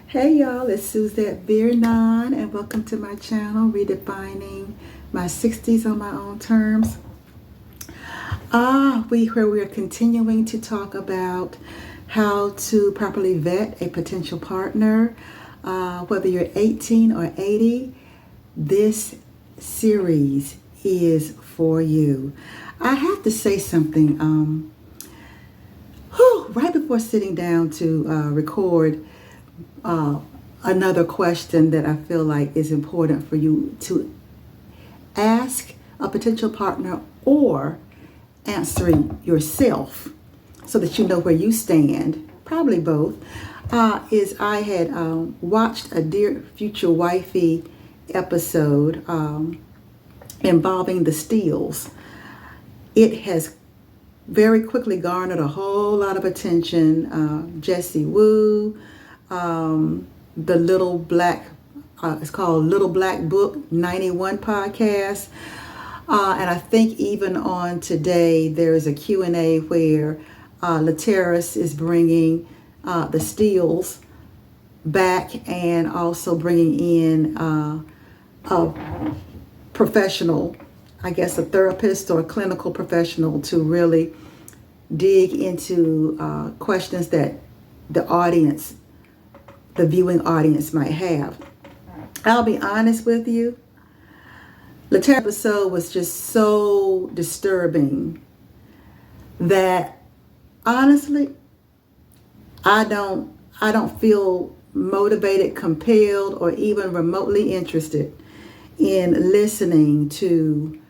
Hey y'all, it's Suzette Viernon and welcome to my channel, Redefining My 60s on My Own Terms. Where we are continuing to talk about how to properly vet a potential partner. Whether you're 18 or 80, this series is for you. I have to say something right before sitting down to record another question that I feel like is important for you to ask a potential partner or answering yourself so that you know where you stand, probably both, is I had watched a Dear Future Wifey episode involving the Steels. It has very quickly garnered a whole lot of attention. Jessie Wu, the Little Black, it's called Little Black Book 91 podcast. And I think even on today, there's a Q&A where Lateris is bringing the Steels back and also bringing in a professional, I guess a therapist or a clinical professional to really dig into questions that the audience, the viewing audience might have. I'll be honest with you. The episode was just so disturbing that honestly, I don't feel motivated, compelled, or even remotely interested in listening to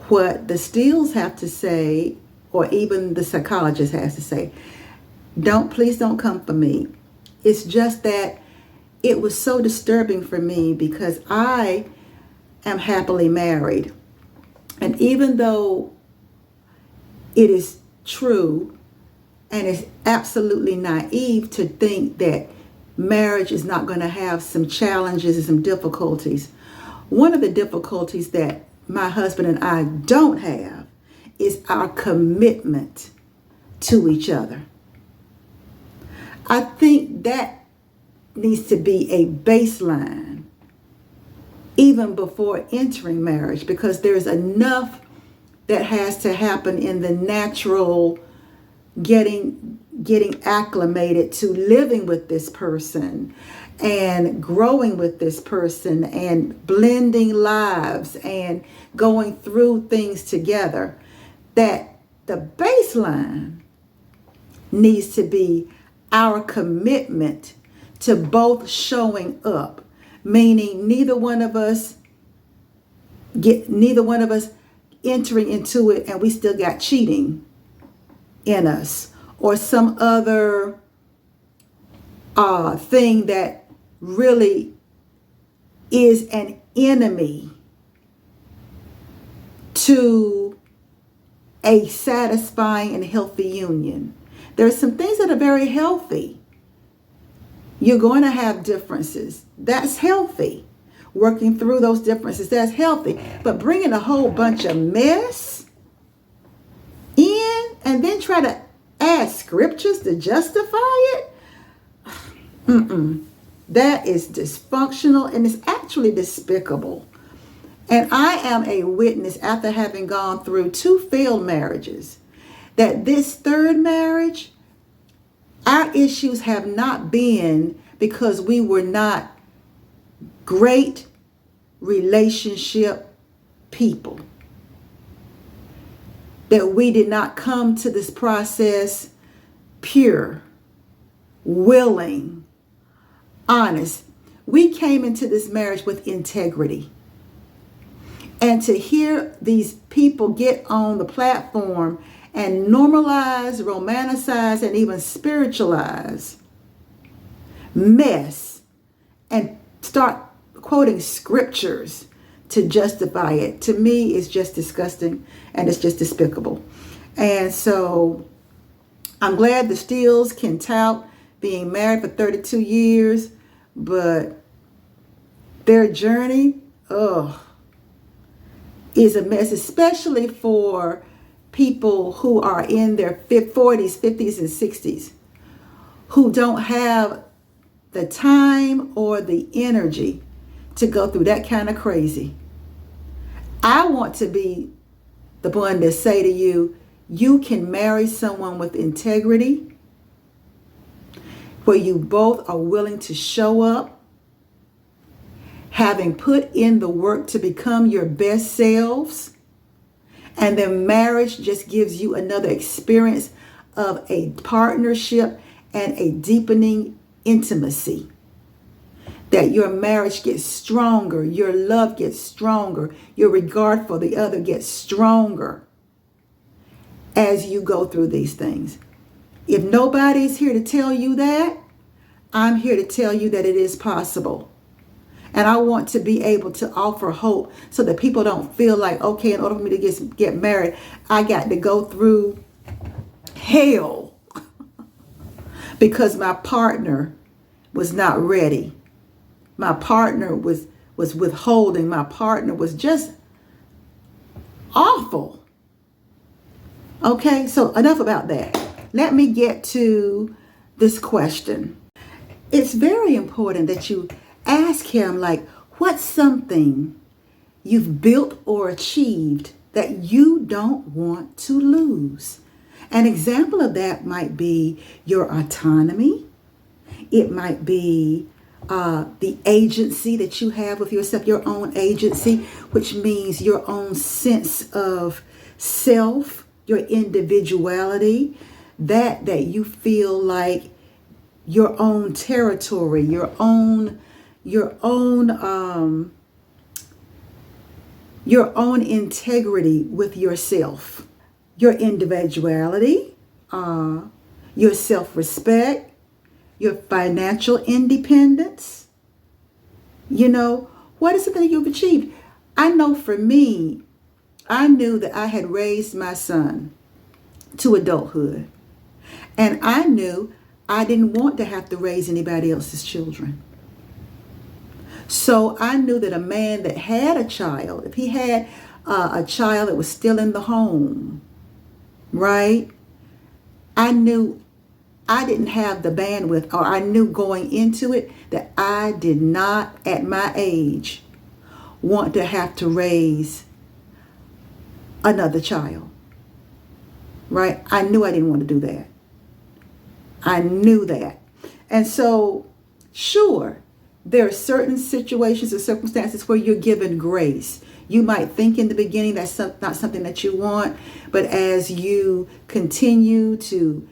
what the Steels have to say, or even the psychologist has to say. Please don't come for me. It's just that it was so disturbing for me because I am happily married. And even though it is true and it's absolutely naive to think that marriage is not going to have some challenges and some difficulties, one of the difficulties that my husband and I don't have is our commitment to each other. I think that needs to be a baseline even before entering marriage, because there's enough that has to happen in the natural getting acclimated to living with this person and growing with this person and blending lives and going through things together, that the baseline needs to be our commitment to both showing up, meaning neither one of us entering into it and we still got cheating in us or some other thing that really is an enemy to a satisfying and healthy union. There's some things that are very healthy. You're going to have differences. That's healthy. Working through those differences, that's healthy. But bringing a whole bunch of mess in and then try to add scriptures to justify it, that is dysfunctional and it's actually despicable. And I am a witness, after having gone through 2 failed marriages, that this third marriage, our issues have not been because we were not great relationship people. That we did not come to this process pure, willing, honest. We came into this marriage with integrity. And to hear these people get on the platform and normalize, romanticize, and even spiritualize mess and start quoting scriptures to justify it, to me is just disgusting and it's just despicable. And so I'm glad the Steels can tout being married for 32 years, but their journey, is a mess, especially for people who are in their 40s, 50s, and 60s, who don't have the time or the energy to go through that kind of crazy. I want to be the one that say to you, you can marry someone with integrity, where you both are willing to show up, having put in the work to become your best selves. And then marriage just gives you another experience of a partnership and a deepening intimacy. That your marriage gets stronger, your love gets stronger, your regard for the other gets stronger as you go through these things. If nobody's here to tell you that, I'm here to tell you that it is possible. And I want to be able to offer hope so that people don't feel like, okay, in order for me to get married, I got to go through hell because my partner was not ready. My partner was withholding. My partner was just awful. Okay, so enough about that. Let me get to this question. It's very important that you ask him, like, what's something you've built or achieved that you don't want to lose? An example of that might be your autonomy. It might be the agency that you have with yourself, your own agency, which means your own sense of self, your individuality, that you feel like your own territory, your own integrity with yourself, your individuality, your self-respect, your financial independence. You know, what is it that you've achieved? I know for me, I knew that I had raised my son to adulthood. And I knew I didn't want to have to raise anybody else's children. So I knew that a man that had a child, if he had a child that was still in the home, right? I knew I didn't have the bandwidth, or I knew going into it that I did not, at my age, want to have to raise another child, right? I knew I didn't want to do that. I knew that. And so, sure, there are certain situations or circumstances where you're given grace. You might think in the beginning that's not something that you want, but as you continue to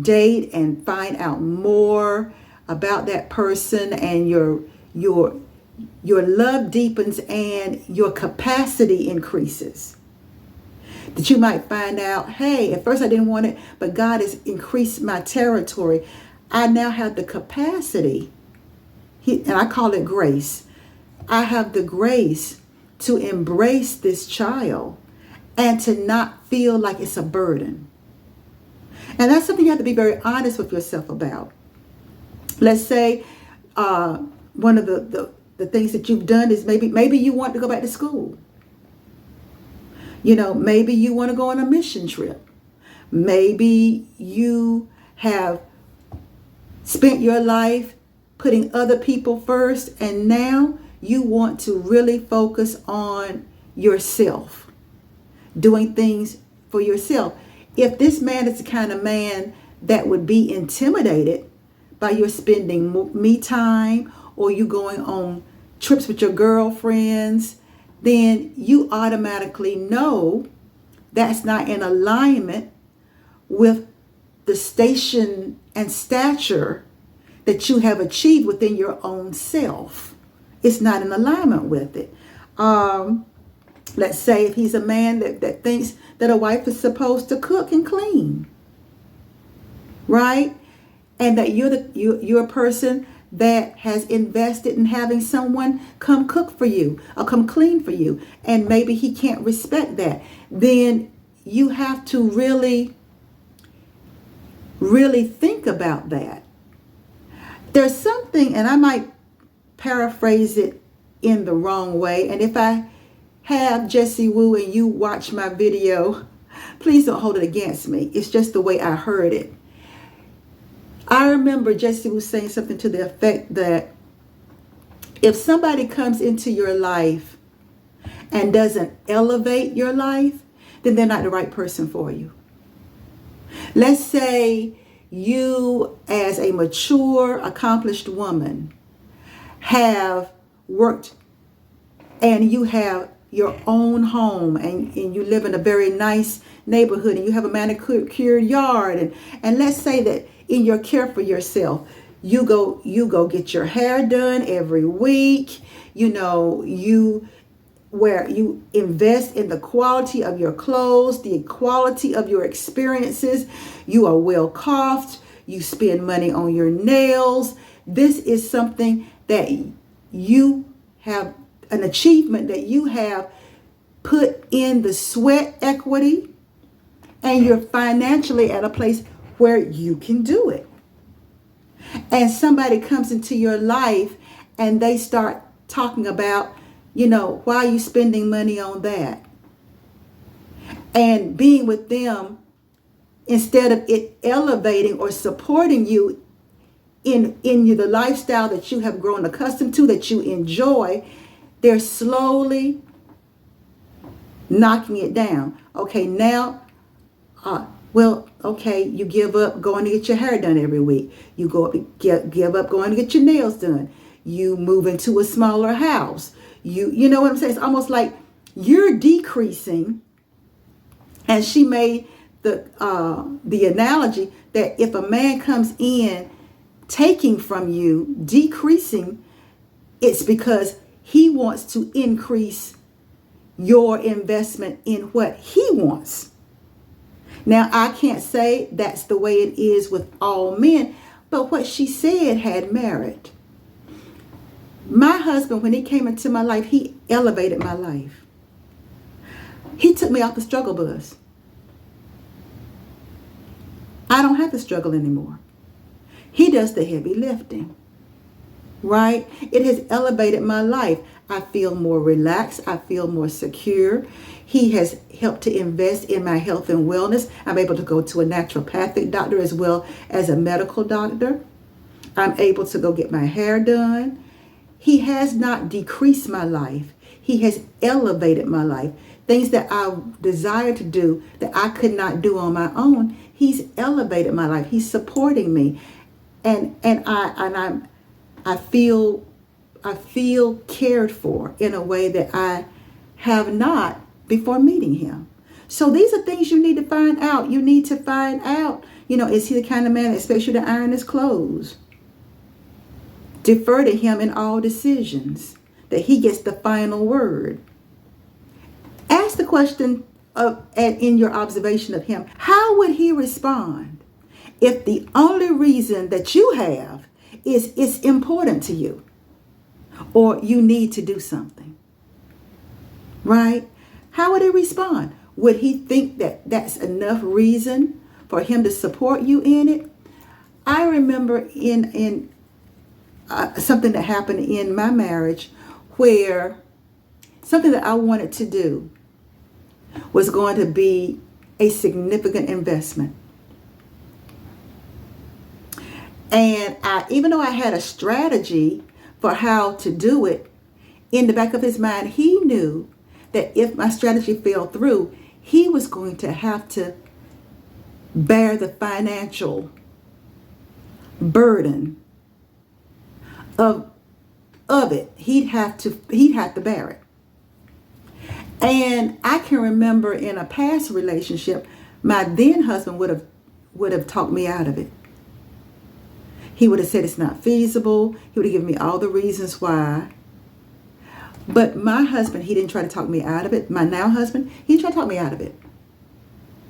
date and find out more about that person, and your love deepens and your capacity increases, that you might find out, hey, at first I didn't want it, but God has increased my territory. I now have the capacity, and I call it grace. I have the grace to embrace this child and to not feel like it's a burden. And that's something you have to be very honest with yourself about. Let's say one of the things that you've done is maybe you want to go back to school. You know, maybe you want to go on a mission trip. Maybe you have spent your life putting other people first, and now you want to really focus on yourself, doing things for yourself. If this man is the kind of man that would be intimidated by your spending me time, or you going on trips with your girlfriends, then you automatically know that's not in alignment with the station and stature that you have achieved within your own self. It's not in alignment with it. Let's say if he's a man that thinks that a wife is supposed to cook and clean, right? And that you're a person that has invested in having someone come cook for you or come clean for you, and maybe he can't respect that, then you have to really, really think about that. There's something, and I might paraphrase it in the wrong way, and if I have, Jessie Woo, and you watch my video, please don't hold it against me. It's just the way I heard it. I remember Jesse was saying something to the effect that if somebody comes into your life and doesn't elevate your life, then they're not the right person for you. Let's say you, as a mature, accomplished woman, have worked and you have your own home and you live in a very nice neighborhood and you have a manicured yard. And let's say that in your care for yourself, you go get your hair done every week. Where you invest in the quality of your clothes, the quality of your experiences. You are well coiffed. You spend money on your nails. This is something that you have, an achievement that you have put in the sweat equity, and you're financially at a place where you can do it. And somebody comes into your life and they start talking about, why are you spending money on that? And being with them, instead of it elevating or supporting you in the lifestyle that you have grown accustomed to, that you enjoy, they're slowly knocking it down. Okay, now, you give up going to get your hair done every week. You give up going to get your nails done. You move into a smaller house. You know what I'm saying? It's almost like you're decreasing. And she made the analogy that if a man comes in taking from you, decreasing, it's because he wants to increase your investment in what he wants. Now, I can't say that's the way it is with all men, but what she said had merit. My husband, when he came into my life, he elevated my life. He took me off the struggle bus. I don't have to struggle anymore. He does the heavy lifting, right? It has elevated my life. I feel more relaxed. I feel more secure. He has helped to invest in my health and wellness. I'm able to go to a naturopathic doctor as well as a medical doctor. I'm able to go get my hair done. He has not decreased my life. He has elevated my life. Things that I desire to do that I could not do on my own, he's elevated my life. He's supporting me. And I feel cared for in a way that I have not before meeting him. So these are things you need to find out. You need to find out, is he the kind of man that expects you to iron his clothes? Defer to him in all decisions, that he gets the final word. Ask the question in your observation of him, how would he respond if the only reason that you have is it's important to you or you need to do something, right? How would he respond? Would he think that that's enough reason for him to support you in it? I remember in something that happened in my marriage where something that I wanted to do was going to be a significant investment. And even though I had a strategy for how to do it, in the back of his mind, he knew that if my strategy fell through, he was going to have to bear the financial burden of it. He'd have to bear it. And I can remember in a past relationship, my then husband would have talked me out of it. He would have said it's not feasible. He would have given me all the reasons why. But my husband, he didn't try to talk me out of it. My now husband, he tried to talk me out of it.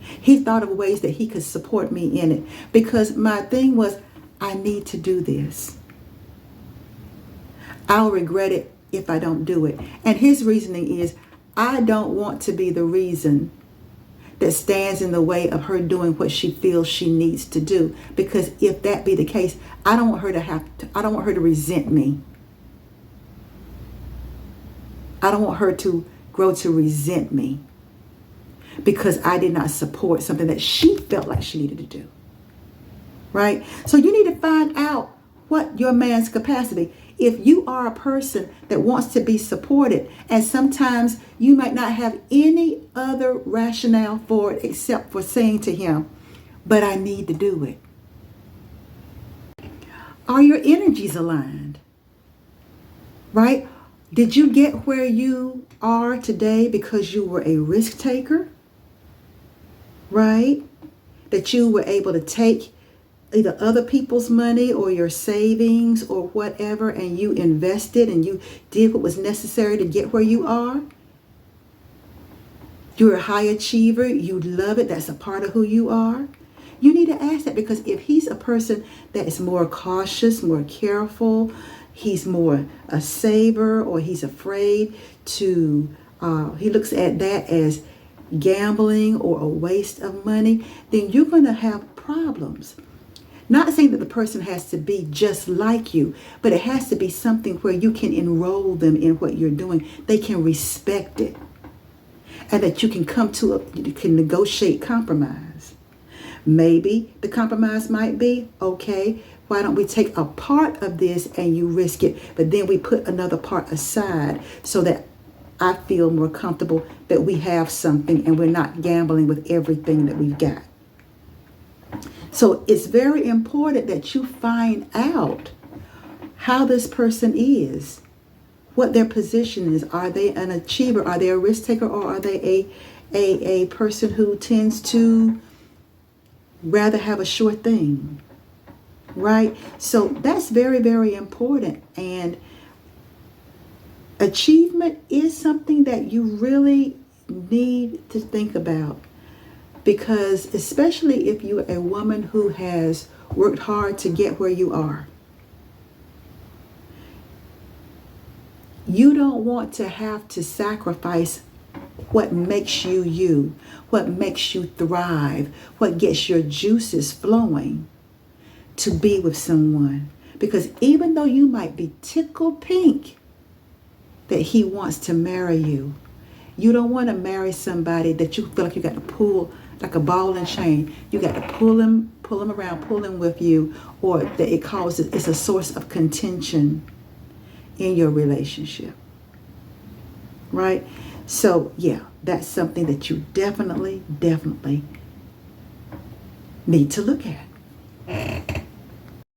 He thought of ways that he could support me in it. Because my thing was, I need to do this. I'll regret it if I don't do it. And his reasoning is, I don't want to be the reason that stands in the way of her doing what she feels she needs to do. Because if that be the case, I don't want her to resent me. I don't want her to grow to resent me because I did not support something that she felt like she needed to do. right? So you need to find out what your man's capacity. If you are a person that wants to be supported, and sometimes you might not have any other rationale for it except for saying to him, but I need to do it. Are your energies aligned? Right? Did you get where you are today because you were a risk taker? Right? That you were able to take either other people's money or your savings or whatever, and you invested and you did what was necessary to get where you are. You're a high achiever. You love it. That's a part of who you are. You need to ask that, because if he's a person that is more cautious, more careful, he's more a saver, or he's afraid to, he looks at that as gambling or a waste of money, then you're going to have problems. Not saying that the person has to be just like you, but it has to be something where you can enroll them in what you're doing. They can respect it. And that you can you can negotiate compromise. Maybe the compromise might be, okay, why don't we take a part of this and you risk it, but then we put another part aside so that I feel more comfortable that we have something and we're not gambling with everything that we've got. So it's very important that you find out how this person is, what their position is. Are they an achiever? Are they a risk taker? Or are they a person who tends to rather have a sure thing? Right? So that's very, very important. And achievement is something that you really need to think about. Because especially if you're a woman who has worked hard to get where you are, you don't want to have to sacrifice what makes you you, what makes you thrive, what gets your juices flowing to be with someone. Because even though you might be tickled pink that he wants to marry you, you don't want to marry somebody that you feel like you got to pull like a ball and chain. You got to pull him around, pull him with you, or that it's a source of contention in your relationship. Right? So yeah, that's something that you definitely need to look at.